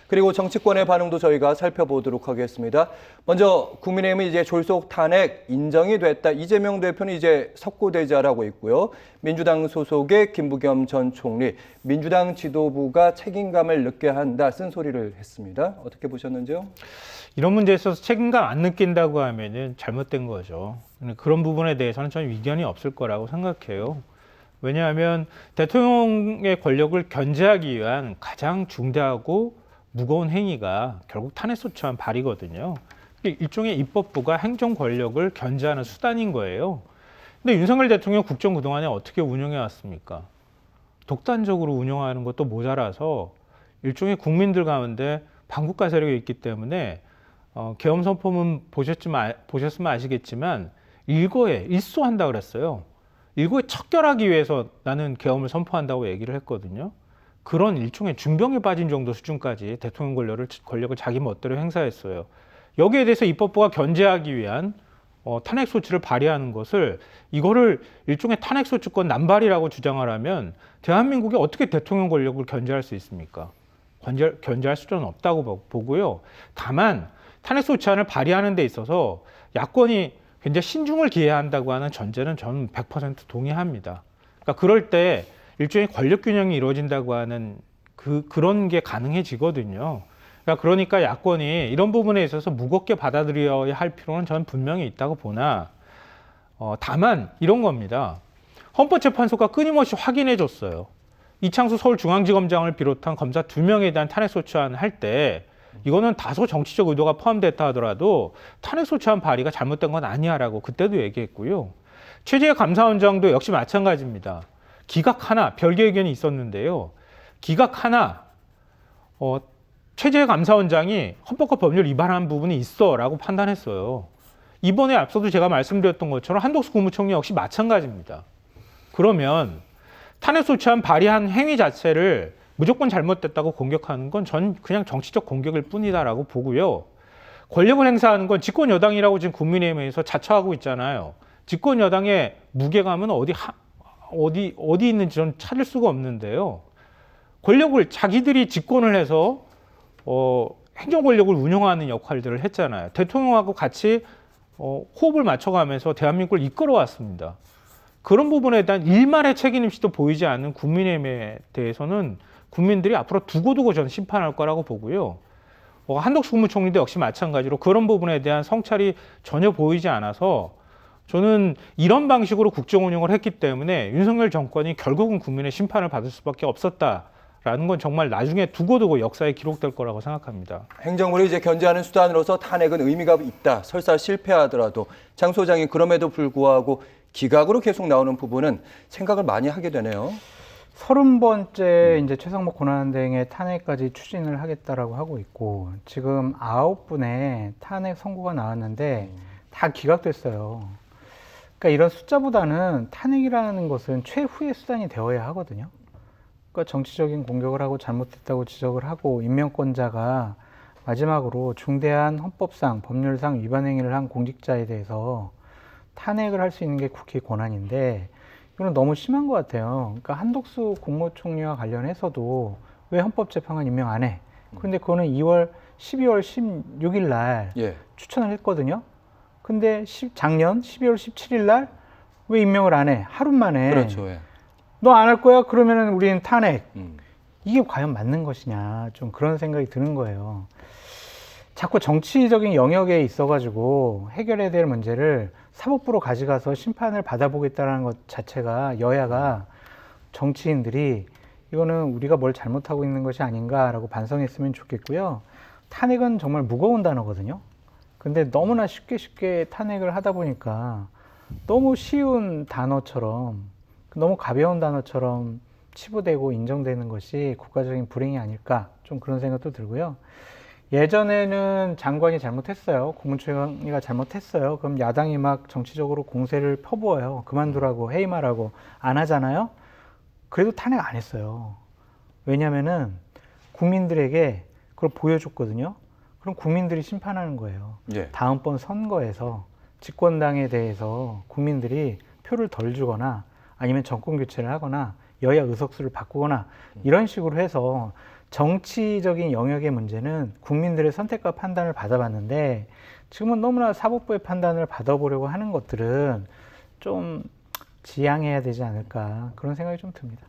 그리고 정치권의 반응도 저희가 살펴보도록 하겠습니다. 먼저 국민의힘은 이제 졸속 탄핵 인정이 됐다. 이재명 대표는 이제 석고대자라고 있고요. 민주당 소속의 김부겸 전 총리, 민주당 지도부가 책임감을 느껴야 한다 쓴소리를 했습니다. 어떻게 보셨는지요? 이런 문제에 있어서 책임감 안 느낀다고 하면은 잘못된 거죠. 그런 부분에 대해서는 저는 이견이 없을 거라고 생각해요. 왜냐하면 대통령의 권력을 견제하기 위한 가장 중대하고 무거운 행위가 결국 탄핵소추안 발의거든요. 일종의 입법부가 행정 권력을 견제하는 수단인 거예요. 근데 윤석열 대통령 국정 그동안에 어떻게 운영해 왔습니까? 독단적으로 운영하는 것도 모자라서 일종의 국민들 가운데 반국가 세력이 있기 때문에 계엄 선포문 보셨으면 아시겠지만 일소한다 그랬어요. 일거에 척결하기 위해서 나는 계엄을 선포한다고 얘기를 했거든요. 그런 일종의 중병에 빠진 정도 수준까지 대통령 권력을 자기 멋대로 행사했어요. 여기에 대해서 입법부가 견제하기 위한 탄핵 소추를 발의하는 것을 이거를 일종의 탄핵 소추권 남발이라고 주장을 하면 대한민국이 어떻게 대통령 권력을 견제할 수 있습니까? 견제할 수준은 없다고 보고요. 다만 탄핵 소추안을 발의하는 데 있어서 야권이 굉장히 신중을 기해야 한다고 하는 전제는 저는 100% 동의합니다. 그러니까 그럴 때 일종의 권력 균형이 이루어진다고 하는 그런 게 가능해지거든요. 그러니까 야권이 이런 부분에 있어서 무겁게 받아들여야 할 필요는 저는 분명히 있다고 보나 다만 이런 겁니다. 헌법재판소가 끊임없이 확인해 줬어요. 이창수 서울중앙지검장을 비롯한 검사 2명에 대한 탄핵소추안 할 때 이거는 다소 정치적 의도가 포함됐다 하더라도 탄핵소추안 발의가 잘못된 건 아니야라고 그때도 얘기했고요. 최재해 감사원장도 역시 마찬가지입니다. 기각 하나 별개 의견이 있었는데요. 기각 하나 최재해 감사원장이 헌법과 법률 위반한 부분이 있어라고 판단했어요. 이번에 앞서도 제가 말씀드렸던 것처럼 한덕수 국무총리 역시 마찬가지입니다. 그러면 탄핵소추안 발의한 행위 자체를 무조건 잘못됐다고 공격하는 건 전 그냥 정치적 공격일 뿐이다라고 보고요. 권력을 행사하는 건 집권 여당이라고 지금 국민의힘에서 자처하고 있잖아요. 집권 여당의 무게감은 어디 있는지 전 찾을 수가 없는데요. 권력을 자기들이 집권을 해서 행정 권력을 운영하는 역할들을 했잖아요. 대통령하고 같이 호흡을 맞춰가면서 대한민국을 이끌어왔습니다. 그런 부분에 대한 일말의 책임임시도 보이지 않는 국민의힘에 대해서는 국민들이 앞으로 두고두고 저는 심판할 거라고 보고요. 한덕수 국무총리도 역시 마찬가지로 그런 부분에 대한 성찰이 전혀 보이지 않아서 저는 이런 방식으로 국정 운영을 했기 때문에 윤석열 정권이 결국은 국민의 심판을 받을 수밖에 없었다라는 건 정말 나중에 두고두고 역사에 기록될 거라고 생각합니다. 행정부를 이제 견제하는 수단으로서 탄핵은 의미가 있다. 설사 실패하더라도 장 소장이 그럼에도 불구하고 기각으로 계속 나오는 부분은 생각을 많이 하게 되네요. 30번째 이제 최상목 권한대행의 탄핵까지 추진을 하겠다라고 하고 있고 지금 9분의 탄핵 선고가 나왔는데 다 기각됐어요. 그러니까 이런 숫자보다는 탄핵이라는 것은 최후의 수단이 되어야 하거든요. 그러니까 정치적인 공격을 하고 잘못했다고 지적을 하고 임명권자가 마지막으로 중대한 헌법상 법률상 위반 행위를 한 공직자에 대해서 탄핵을 할 수 있는 게 국회 권한인데 이건 너무 심한 것 같아요. 그러니까 한덕수 국무총리와 관련해서도 왜 헌법재판관 임명 안 해? 그런데 그거는 12월 16일 날 추천을 했거든요. 근데 작년 12월 17일 날 왜 임명을 안 해? 하루 만에. 그렇죠. 너 안 할 거야? 그러면은 우리는 탄핵. 이게 과연 맞는 것이냐? 좀 그런 생각이 드는 거예요. 자꾸 정치적인 영역에 있어가지고 해결해야 될 문제를 사법부로 가져가서 심판을 받아보겠다는 것 자체가 여야가 정치인들이 이거는 우리가 뭘 잘못하고 있는 것이 아닌가라고 반성했으면 좋겠고요. 탄핵은 정말 무거운 단어거든요. 근데 너무나 쉽게 탄핵을 하다 보니까 너무 쉬운 단어처럼 너무 가벼운 단어처럼 치부되고 인정되는 것이 국가적인 불행이 아닐까 좀 그런 생각도 들고요. 예전에는 장관이 잘못했어요. 국무총리가 잘못했어요. 그럼 야당이 막 정치적으로 공세를 펴부어요. 그만두라고 해임하라고 안 하잖아요. 그래도 탄핵 안 했어요. 왜냐면은 국민들에게 그걸 보여줬거든요. 그럼 국민들이 심판하는 거예요. 다음번 선거에서 집권당에 대해서 국민들이 표를 덜 주거나 아니면 정권 교체를 하거나 여야 의석수를 바꾸거나 이런 식으로 해서 정치적인 영역의 문제는 국민들의 선택과 판단을 받아봤는데 지금은 너무나 사법부의 판단을 받아보려고 하는 것들은 좀 지양해야 되지 않을까 그런 생각이 좀 듭니다.